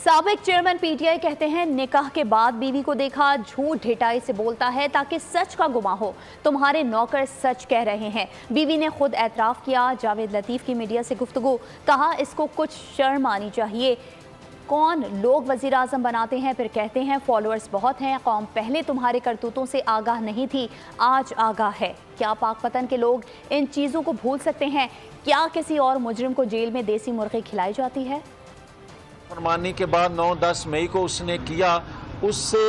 سابق chairman P T I کہتے ہیں نکاح کے بعد بیوی کو دیکھا جھوٹ ڈھٹائی سے بولتا ہے تاکہ سچ کا گماں ہو. تمہارے نوکر سچ کہہ رہے ہیں. بیوی نے خود اعتراف کیا. جاوید لطیف کی میڈیا سے گفتگو. کہا اس کو کچھ شرم آنی چاہیے. کون لوگ وزیر اعظم بناتے ہیں پھر کہتے ہیں فالوورز بہت ہیں. قوم پہلے تمہارے کرتوتوں سے آگاہ نہیں تھی, آج آگاہ ہے. کیا پاک پتن کے لوگ ان چیزوں کو بھول سکتے ہیں؟ کیا کسی اور مجرم کو جیل میں دیسی مرغی کھلائی جاتی ہے؟ فرمانی کے بعد 9-10 مئی کو اس نے کیا, اس سے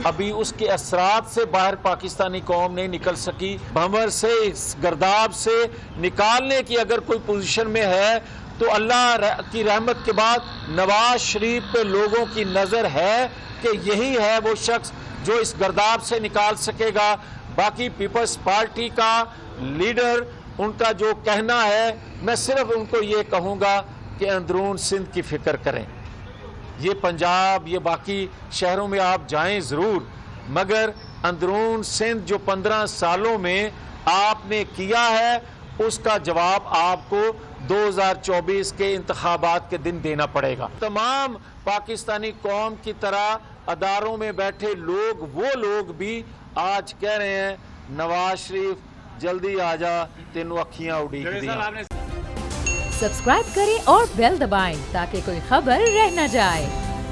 ابھی اس کے اثرات سے باہر پاکستانی قوم نہیں نکل سکی. بھنور سے اس گرداب سے نکالنے کی اگر کوئی پوزیشن میں ہے تو اللہ کی رحمت کے بعد نواز شریف پہ لوگوں کی نظر ہے کہ یہی ہے وہ شخص جو اس گرداب سے نکال سکے گا. باقی پیپلز پارٹی کا لیڈر ان کا جو کہنا ہے, میں صرف ان کو یہ کہوں گا کہ اندرون سندھ کی فکر کریں. یہ پنجاب, یہ باقی شہروں میں آپ جائیں ضرور, مگر اندرون سندھ جو 15 سالوں میں آپ نے کیا ہے اس کا جواب آپ کو 2024 کے انتخابات کے دن دینا پڑے گا. تمام پاکستانی قوم کی طرح اداروں میں بیٹھے لوگ, وہ لوگ بھی آج کہہ رہے ہیں نواز شریف جلدی آ جا, تینوں اکھیاں اڑیک دیا. سبسکرائب کریں اور بیل دبائیں تاکہ کوئی خبر رہ نہ جائے.